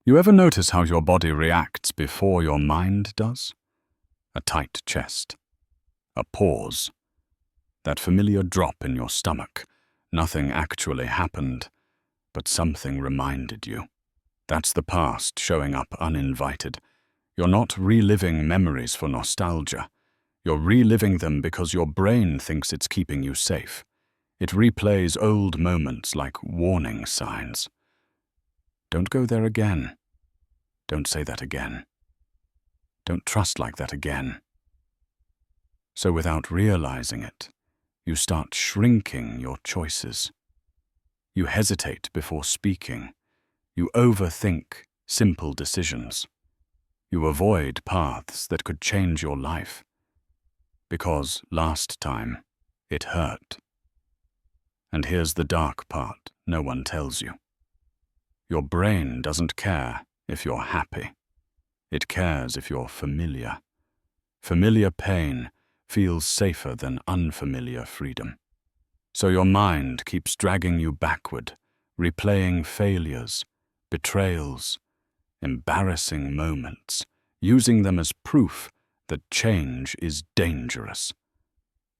You ever notice how your body reacts before your mind does? A tight chest. A pause. That familiar drop in your stomach. Nothing actually happened, but something reminded you. That's the past showing up uninvited. You're not reliving memories for nostalgia. You're reliving them because your brain thinks it's keeping you safe. It replays old moments like warning signs. Don't go there again. Don't say that again. Don't trust like that again. So without realizing it, you start shrinking your choices. You hesitate before speaking. You overthink simple decisions. You avoid paths that could change your life. Because last time, it hurt. And here's the dark part no one tells you. Your brain doesn't care if you're happy. It cares if you're familiar. Familiar pain feels safer than unfamiliar freedom. So your mind keeps dragging you backward, replaying failures, betrayals, embarrassing moments, using them as proof that change is dangerous.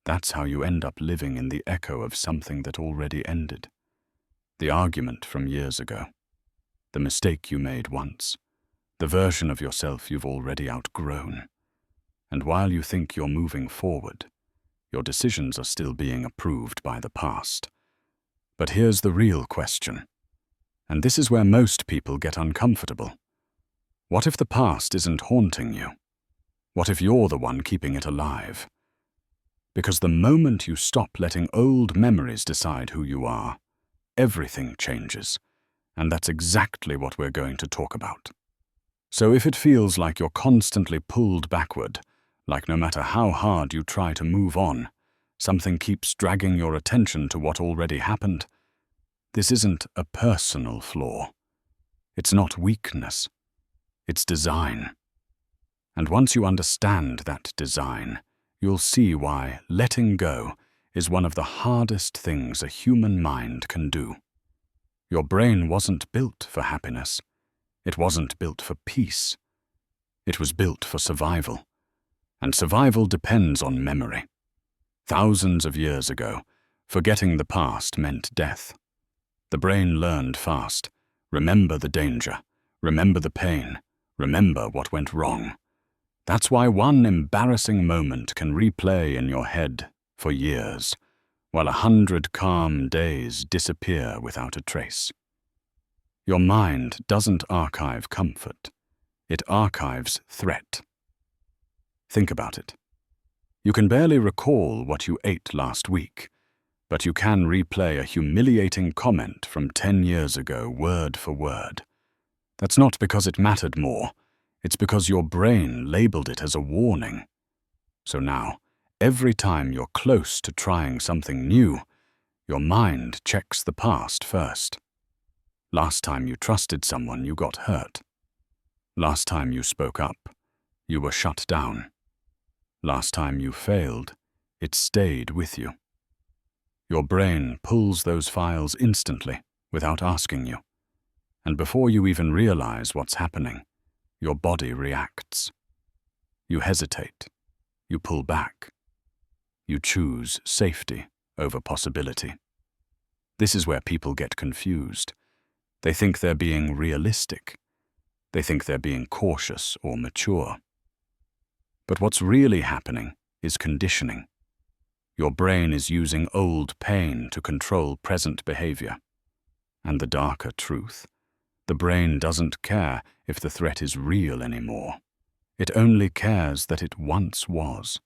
That's how you end up living in the echo of something that already ended. The argument from years ago. The mistake you made once. The version of yourself you've already outgrown. And while you think you're moving forward, your decisions are still being approved by the past. But here's the real question. And this is where most people get uncomfortable. What if the past isn't haunting you? What if you're the one keeping it alive? Because the moment you stop letting old memories decide who you are, everything changes. And that's exactly what we're going to talk about. So if it feels like you're constantly pulled backward, like no matter how hard you try to move on, something keeps dragging your attention to what already happened, this isn't a personal flaw. It's not weakness. It's design. And once you understand that design, you'll see why letting go is one of the hardest things a human mind can do. Your brain wasn't built for happiness. It wasn't built for peace. It was built for survival. And survival depends on memory. Thousands of years ago, forgetting the past meant death. The brain learned fast. Remember the danger. Remember the pain. Remember what went wrong. That's why one embarrassing moment can replay in your head for years, while 100 calm days disappear without a trace. Your mind doesn't archive comfort. It archives threat. Think about it. You can barely recall what you ate last week, but you can replay a humiliating comment from 10 years ago word for word. That's not because it mattered more. It's because your brain labeled it as a warning. So now, every time you're close to trying something new, your mind checks the past first. Last time you trusted someone, you got hurt. Last time you spoke up, you were shut down. Last time you failed, it stayed with you. Your brain pulls those files instantly, without asking you. And before you even realize what's happening, your body reacts. You hesitate. You pull back. You choose safety over possibility. This is where people get confused. They think they're being realistic. They think they're being cautious or mature. But what's really happening is conditioning. Your brain is using old pain to control present behavior. And the darker truth, the brain doesn't care if the threat is real anymore. It only cares that it once was.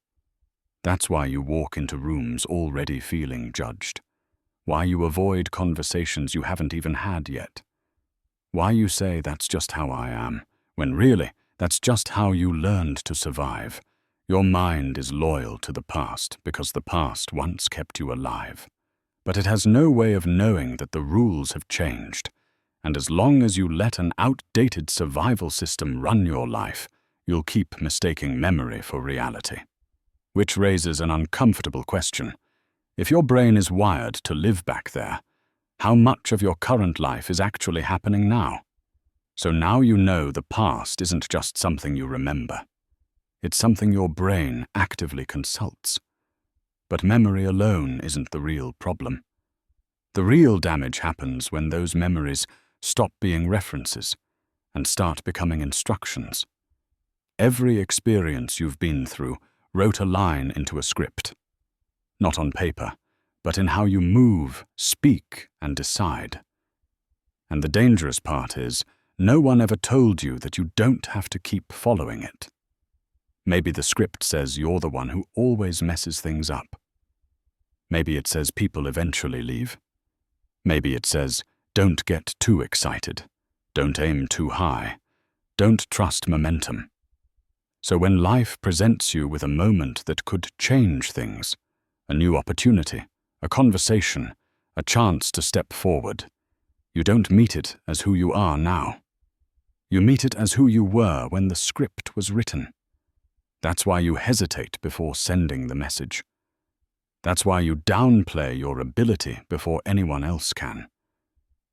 That's why you walk into rooms already feeling judged. Why you avoid conversations you haven't even had yet. Why you say that's just how I am, when really that's just how you learned to survive. Your mind is loyal to the past because the past once kept you alive. But it has no way of knowing that the rules have changed. And as long as you let an outdated survival system run your life, you'll keep mistaking memory for reality. Which raises an uncomfortable question. If your brain is wired to live back there, how much of your current life is actually happening now? So now you know the past isn't just something you remember. It's something your brain actively consults. But memory alone isn't the real problem. The real damage happens when those memories stop being references and start becoming instructions. Every experience you've been through wrote a line into a script. Not on paper, but in how you move, speak, and decide. And the dangerous part is, no one ever told you that you don't have to keep following it. Maybe the script says you're the one who always messes things up. Maybe it says people eventually leave. Maybe it says, don't get too excited. Don't aim too high. Don't trust momentum. So when life presents you with a moment that could change things, a new opportunity, a conversation, a chance to step forward, you don't meet it as who you are now. You meet it as who you were when the script was written. That's why you hesitate before sending the message. That's why you downplay your ability before anyone else can.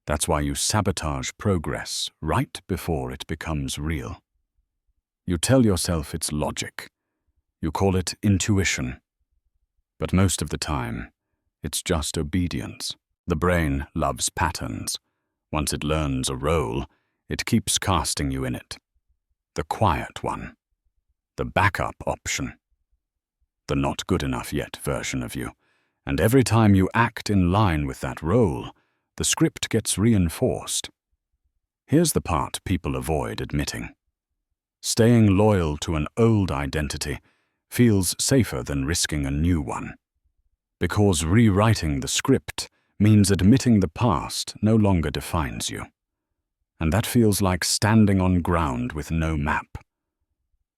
That's why you sabotage progress right before it becomes real. You tell yourself it's logic. You call it intuition. But most of the time, it's just obedience. The brain loves patterns. Once it learns a role, it keeps casting you in it. The quiet one. The backup option. The not good enough yet version of you. And every time you act in line with that role, the script gets reinforced. Here's the part people avoid admitting. Staying loyal to an old identity feels safer than risking a new one. Because rewriting the script means admitting the past no longer defines you. And that feels like standing on ground with no map.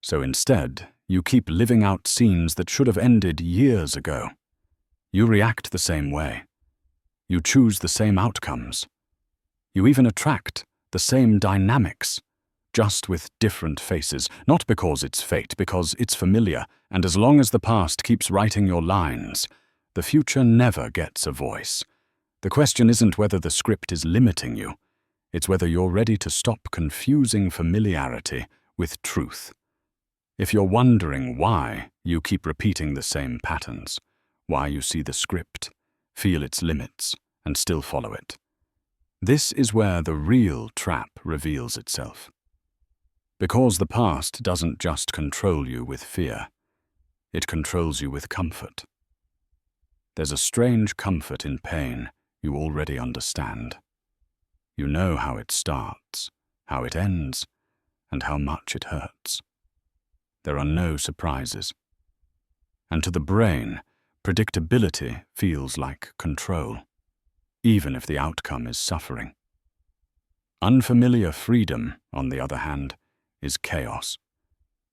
So instead, you keep living out scenes that should have ended years ago. You react the same way. You choose the same outcomes. You even attract the same dynamics, just with different faces, not because it's fate, because it's familiar, and as long as the past keeps writing your lines, the future never gets a voice. The question isn't whether the script is limiting you, it's whether you're ready to stop confusing familiarity with truth. If you're wondering why you keep repeating the same patterns, why you see the script, feel its limits, and still follow it, this is where the real trap reveals itself. Because the past doesn't just control you with fear, it controls you with comfort. There's a strange comfort in pain you already understand. You know how it starts, how it ends, and how much it hurts. There are no surprises. And to the brain, predictability feels like control, even if the outcome is suffering. Unfamiliar freedom, on the other hand, is chaos.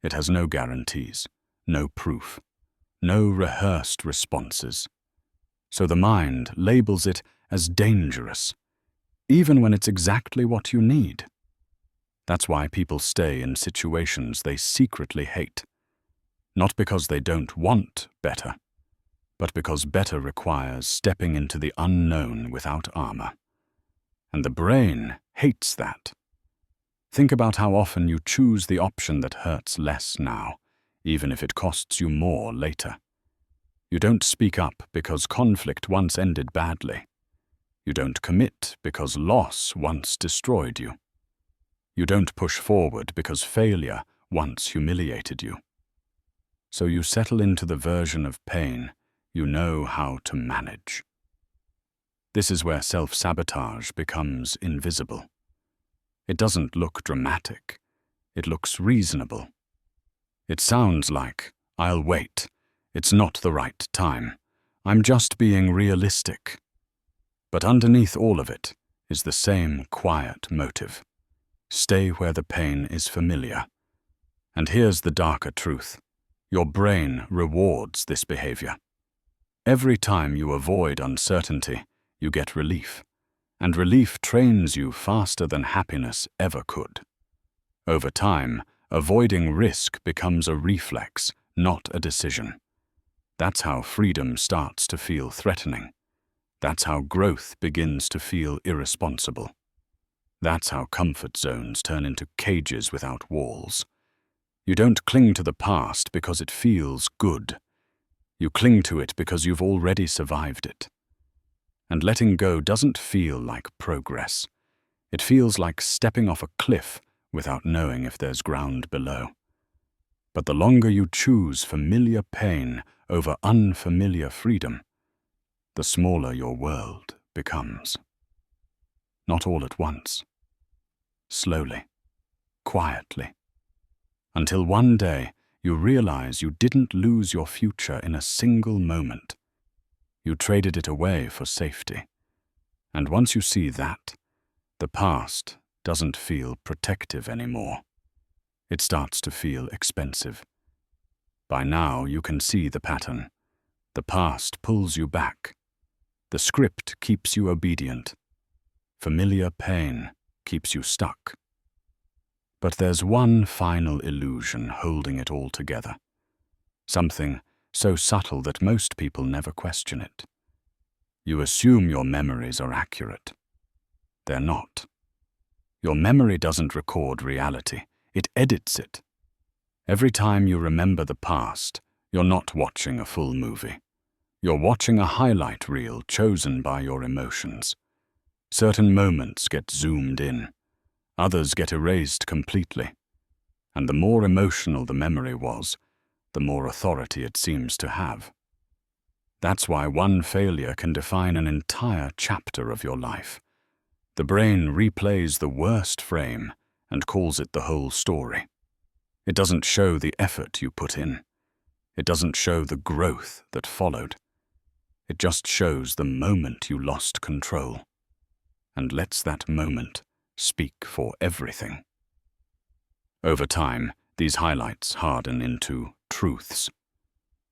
It has no guarantees, no proof, no rehearsed responses. So the mind labels it as dangerous, even when it's exactly what you need. That's why people stay in situations they secretly hate, not because they don't want better, but because better requires stepping into the unknown without armor. And the brain hates that. Think about how often you choose the option that hurts less now, even if it costs you more later. You don't speak up because conflict once ended badly. You don't commit because loss once destroyed you. You don't push forward because failure once humiliated you. So you settle into the version of pain you know how to manage. This is where self-sabotage becomes invisible. It doesn't look dramatic. It looks reasonable. It sounds like, I'll wait. It's not the right time. I'm just being realistic. But underneath all of it is the same quiet motive. Stay where the pain is familiar. And here's the darker truth. Your brain rewards this behavior. Every time you avoid uncertainty, you get relief. And relief trains you faster than happiness ever could. Over time, avoiding risk becomes a reflex, not a decision. That's how freedom starts to feel threatening. That's how growth begins to feel irresponsible. That's how comfort zones turn into cages without walls. You don't cling to the past because it feels good. You cling to it because you've already survived it. And letting go doesn't feel like progress. It feels like stepping off a cliff without knowing if there's ground below. But the longer you choose familiar pain over unfamiliar freedom, the smaller your world becomes. Not all at once. Slowly, quietly, until one day you realize you didn't lose your future in a single moment. You traded it away for safety. And once you see that, the past doesn't feel protective anymore. It starts to feel expensive. By now you can see the pattern. The past pulls you back. The script keeps you obedient. Familiar pain keeps you stuck. But there's one final illusion holding it all together. Something so subtle that most people never question it. You assume your memories are accurate. They're not. Your memory doesn't record reality. It edits it. Every time you remember the past, you're not watching a full movie. You're watching a highlight reel chosen by your emotions. Certain moments get zoomed in. Others get erased completely. And the more emotional the memory was, the more authority it seems to have. That's why one failure can define an entire chapter of your life. The brain replays the worst frame and calls it the whole story. It doesn't show the effort you put in. It doesn't show the growth that followed. It just shows the moment you lost control, and lets that moment speak for everything. Over time, these highlights harden into truths.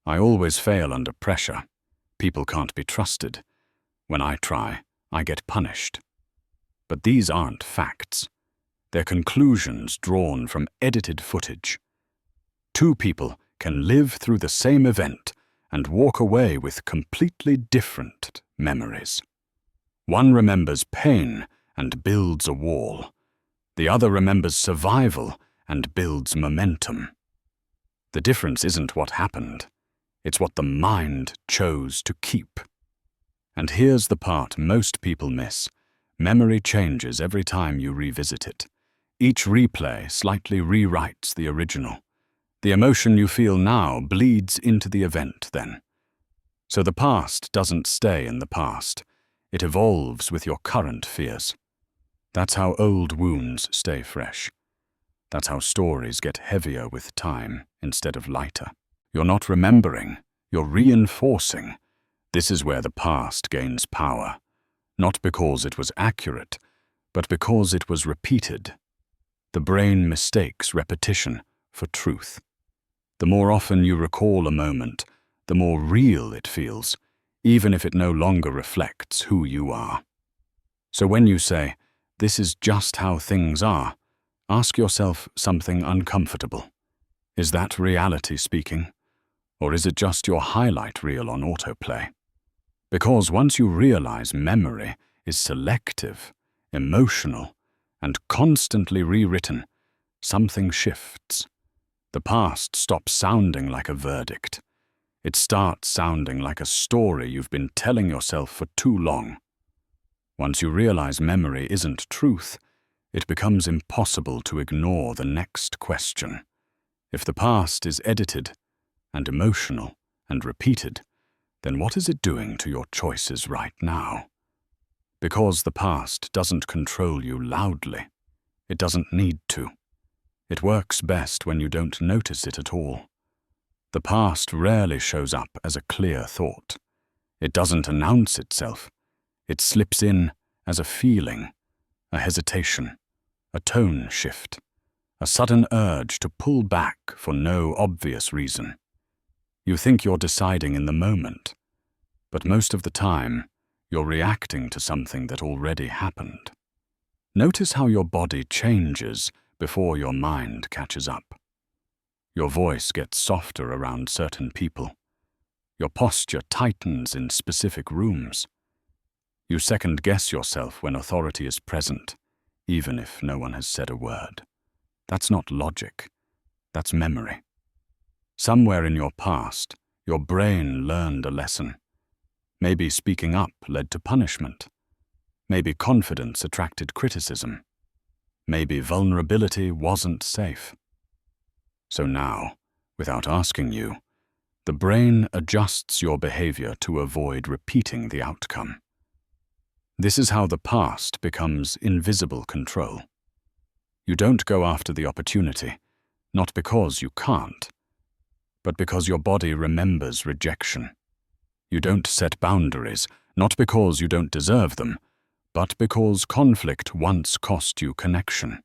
I always fail under pressure. People can't be trusted. When I try, I get punished. But these aren't facts. They're conclusions drawn from edited footage. Two people can live through the same event and walk away with completely different memories. One remembers pain and builds a wall. The other remembers survival and builds momentum. The difference isn't what happened. It's what the mind chose to keep. And here's the part most people miss. Memory changes every time you revisit it. Each replay slightly rewrites the original. The emotion you feel now bleeds into the event then. So the past doesn't stay in the past. It evolves with your current fears. That's how old wounds stay fresh. That's how stories get heavier with time instead of lighter. You're not remembering, you're reinforcing. This is where the past gains power. Not because it was accurate, but because it was repeated. The brain mistakes repetition for truth. The more often you recall a moment, the more real it feels, even if it no longer reflects who you are. So when you say, "This is just how things are," ask yourself something uncomfortable. Is that reality speaking? Or is it just your highlight reel on autoplay? Because once you realize memory is selective, emotional, and constantly rewritten, something shifts. The past stops sounding like a verdict. It starts sounding like a story you've been telling yourself for too long. Once you realize memory isn't truth, it becomes impossible to ignore the next question. If the past is edited and emotional and repeated, then what is it doing to your choices right now? Because the past doesn't control you loudly. It doesn't need to. It works best when you don't notice it at all. The past rarely shows up as a clear thought. It doesn't announce itself. It slips in as a feeling, a hesitation, a tone shift, a sudden urge to pull back for no obvious reason. You think you're deciding in the moment, but most of the time, you're reacting to something that already happened. Notice how your body changes before your mind catches up. Your voice gets softer around certain people. Your posture tightens in specific rooms. You second-guess yourself when authority is present, even if no one has said a word. That's not logic. That's memory. Somewhere in your past, your brain learned a lesson. Maybe speaking up led to punishment. Maybe confidence attracted criticism. Maybe vulnerability wasn't safe. So now, without asking you, the brain adjusts your behavior to avoid repeating the outcome. This is how the past becomes invisible control. You don't go after the opportunity, not because you can't, but because your body remembers rejection. You don't set boundaries, not because you don't deserve them, but because conflict once cost you connection.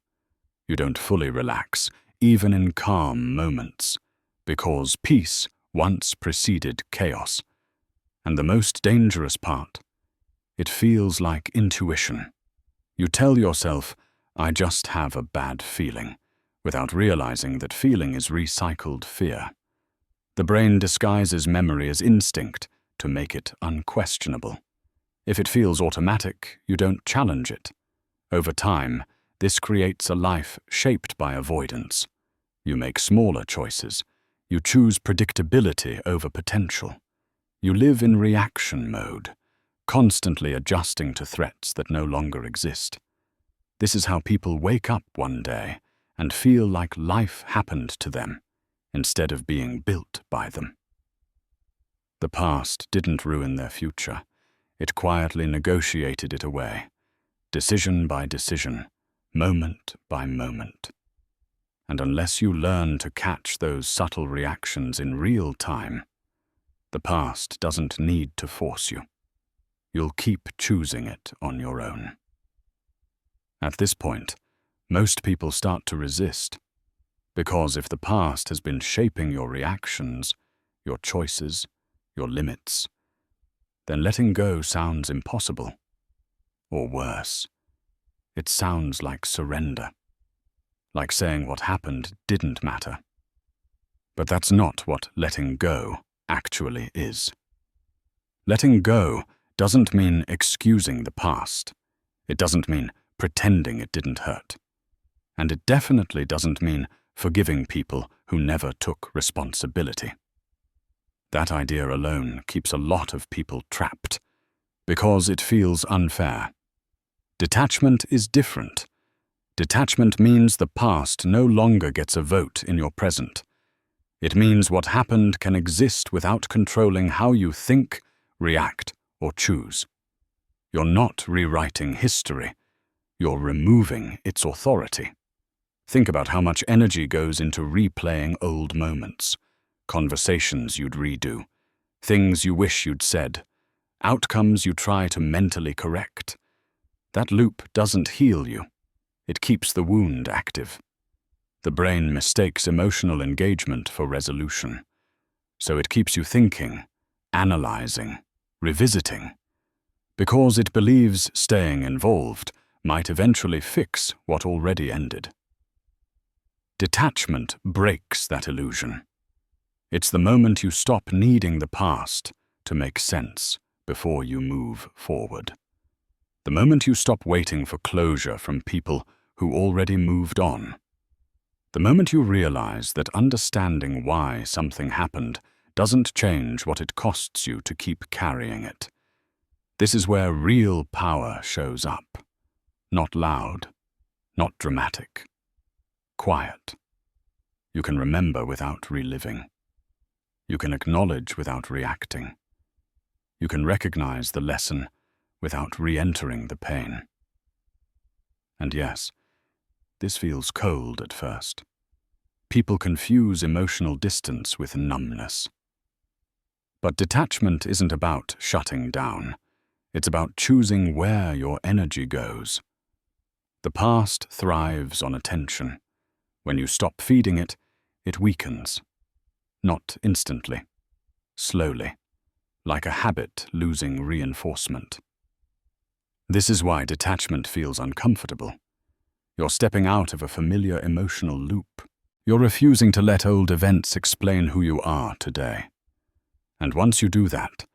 You don't fully relax, even in calm moments, because peace once preceded chaos. And the most dangerous part, it feels like intuition. You tell yourself, I just have a bad feeling, without realizing that feeling is recycled fear. The brain disguises memory as instinct to make it unquestionable. If it feels automatic, you don't challenge it. Over time, this creates a life shaped by avoidance. You make smaller choices. You choose predictability over potential. You live in reaction mode, constantly adjusting to threats that no longer exist. This is how people wake up one day and feel like life happened to them, instead of being built by them. The past didn't ruin their future. It quietly negotiated it away, decision by decision, moment by moment. And unless you learn to catch those subtle reactions in real time, the past doesn't need to force you. You'll keep choosing it on your own. At this point, most people start to resist, because if the past has been shaping your reactions, your choices, your limits, then letting go sounds impossible. Or worse, it sounds like surrender, like saying what happened didn't matter. But that's not what letting go actually is. Letting go doesn't mean excusing the past. It doesn't mean pretending it didn't hurt. And it definitely doesn't mean forgiving people who never took responsibility. That idea alone keeps a lot of people trapped, because it feels unfair. Detachment is different. Detachment means the past no longer gets a vote in your present. It means what happened can exist without controlling how you think, react, or choose. You're not rewriting history. You're removing its authority. Think about how much energy goes into replaying old moments, conversations you'd redo, things you wish you'd said, outcomes you try to mentally correct. That loop doesn't heal you. It keeps the wound active. The brain mistakes emotional engagement for resolution. So it keeps you thinking, analyzing, revisiting, because it believes staying involved might eventually fix what already ended. Detachment breaks that illusion. It's the moment you stop needing the past to make sense before you move forward. The moment you stop waiting for closure from people who already moved on. The moment you realize that understanding why something happened doesn't change what it costs you to keep carrying it. This is where real power shows up. Not loud, not dramatic. Quiet. You can remember without reliving. You can acknowledge without reacting. You can recognize the lesson without re-entering the pain. And yes, this feels cold at first. People confuse emotional distance with numbness. But detachment isn't about shutting down. It's about choosing where your energy goes. The past thrives on attention. When you stop feeding it, it weakens. Not instantly. Slowly. Like a habit losing reinforcement. This is why detachment feels uncomfortable. You're stepping out of a familiar emotional loop. You're refusing to let old events explain who you are today. And once you do that,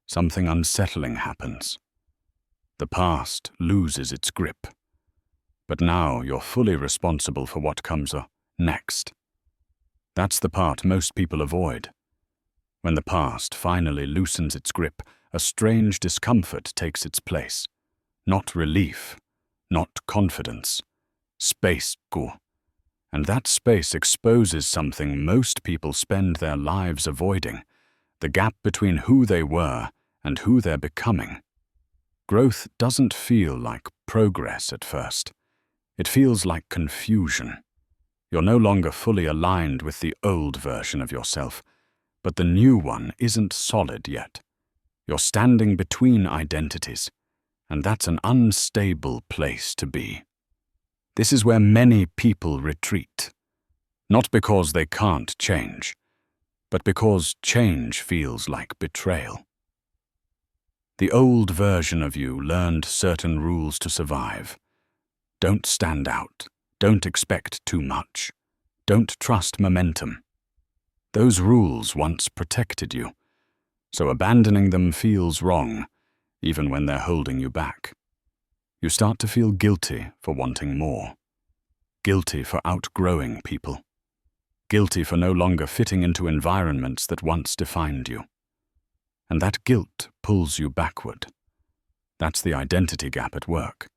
something unsettling happens. The past loses its grip. But now you're fully responsible for what comes next. That's the part most people avoid. When the past finally loosens its grip, a strange discomfort takes its place. Not relief, not confidence. Space. And that space exposes something most people spend their lives avoiding, the gap between who they were and who they're becoming. Growth doesn't feel like progress at first. It feels like confusion. You're no longer fully aligned with the old version of yourself, but the new one isn't solid yet. You're standing between identities, and that's an unstable place to be. This is where many people retreat, not because they can't change, but because change feels like betrayal. The old version of you learned certain rules to survive. Don't stand out. Don't expect too much. Don't trust momentum. Those rules once protected you, so abandoning them feels wrong, even when they're holding you back. You start to feel guilty for wanting more. Guilty for outgrowing people. Guilty for no longer fitting into environments that once defined you. And that guilt pulls you backward. That's the identity gap at work.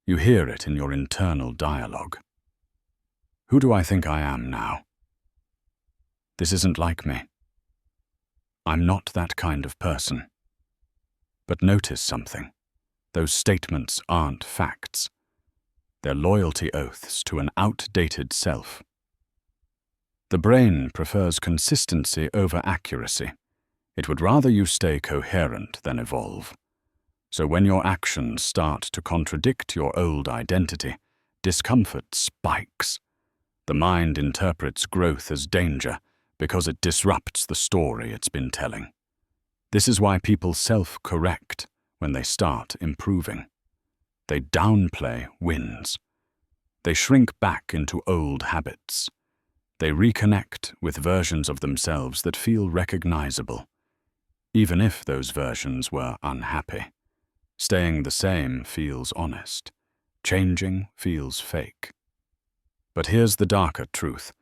You hear it in your internal dialogue. Who do I think I am now? This isn't like me. I'm not that kind of person. But notice something. Those statements aren't facts. They're loyalty oaths to an outdated self. The brain prefers consistency over accuracy. It would rather you stay coherent than evolve. So when your actions start to contradict your old identity, discomfort spikes. The mind interprets growth as danger because it disrupts the story it's been telling. This is why people self-correct when they start improving. They downplay wins. They shrink back into old habits. They reconnect with versions of themselves that feel recognizable, even if those versions were unhappy. Staying the same feels honest. Changing feels fake. But here's the darker truth.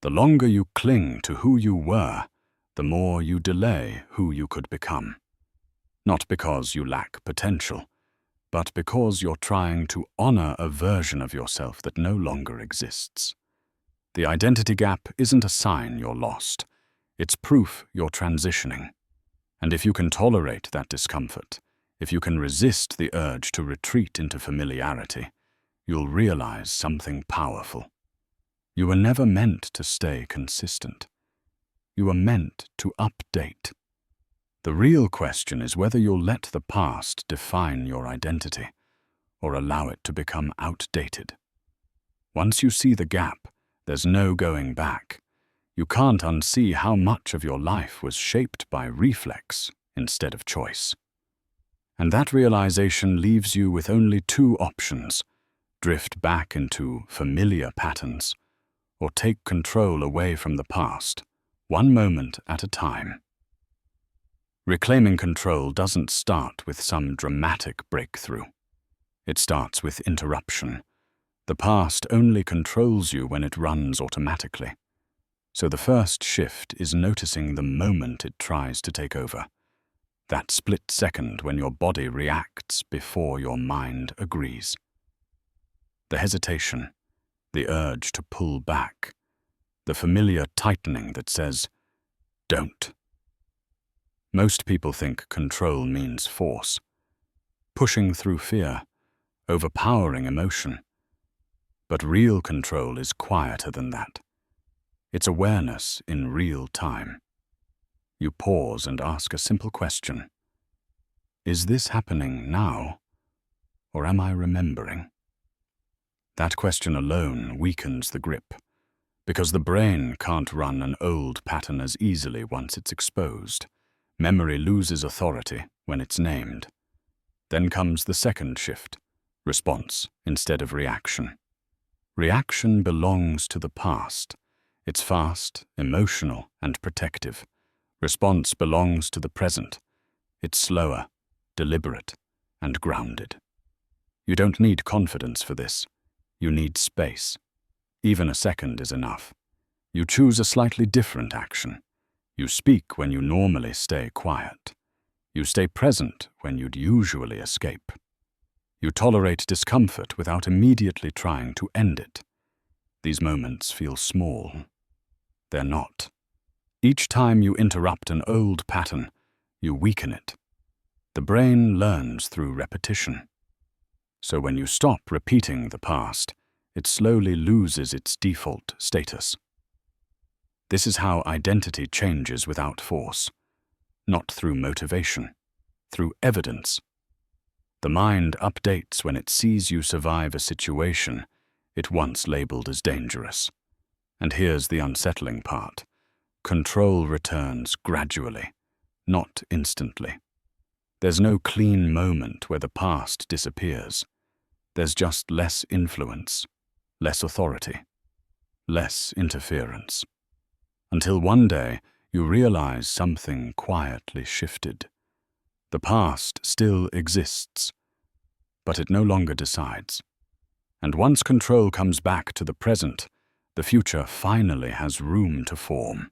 The longer you cling to who you were, the more you delay who you could become. Not because you lack potential, but because you're trying to honor a version of yourself that no longer exists. The identity gap isn't a sign you're lost. It's proof you're transitioning. And if you can tolerate that discomfort, if you can resist the urge to retreat into familiarity, you'll realize something powerful. You were never meant to stay consistent. You were meant to update. The real question is whether you'll let the past define your identity or allow it to become outdated. Once you see the gap, there's no going back. You can't unsee how much of your life was shaped by reflex instead of choice. And that realization leaves you with only two options: drift back into familiar patterns, or take control away from the past, one moment at a time. Reclaiming control doesn't start with some dramatic breakthrough. It starts with interruption. The past only controls you when it runs automatically. So the first shift is noticing the moment it tries to take over. That split second when your body reacts before your mind agrees. The hesitation, the urge to pull back, the familiar tightening that says, "Don't." Most people think control means force, pushing through fear, overpowering emotion. But real control is quieter than that. It's awareness in real time. You pause and ask a simple question. Is this happening now, or am I remembering? That question alone weakens the grip, because the brain can't run an old pattern as easily once it's exposed. Memory loses authority when it's named. Then comes the second shift, response instead of reaction. Reaction belongs to the past. It's fast, emotional, and protective. Response belongs to the present. It's slower, deliberate, and grounded. You don't need confidence for this. You need space. Even a second is enough. You choose a slightly different action. You speak when you normally stay quiet. You stay present when you'd usually escape. You tolerate discomfort without immediately trying to end it. These moments feel small. They're not. Each time you interrupt an old pattern, you weaken it. The brain learns through repetition. So when you stop repeating the past, it slowly loses its default status. This is how identity changes without force, not through motivation, through evidence. The mind updates when it sees you survive a situation it once labeled as dangerous. And here's the unsettling part. Control returns gradually, not instantly. There's no clean moment where the past disappears. There's just less influence, less authority, less interference. Until one day you realize something quietly shifted. The past still exists, but it no longer decides. And once control comes back to the present, the future finally has room to form.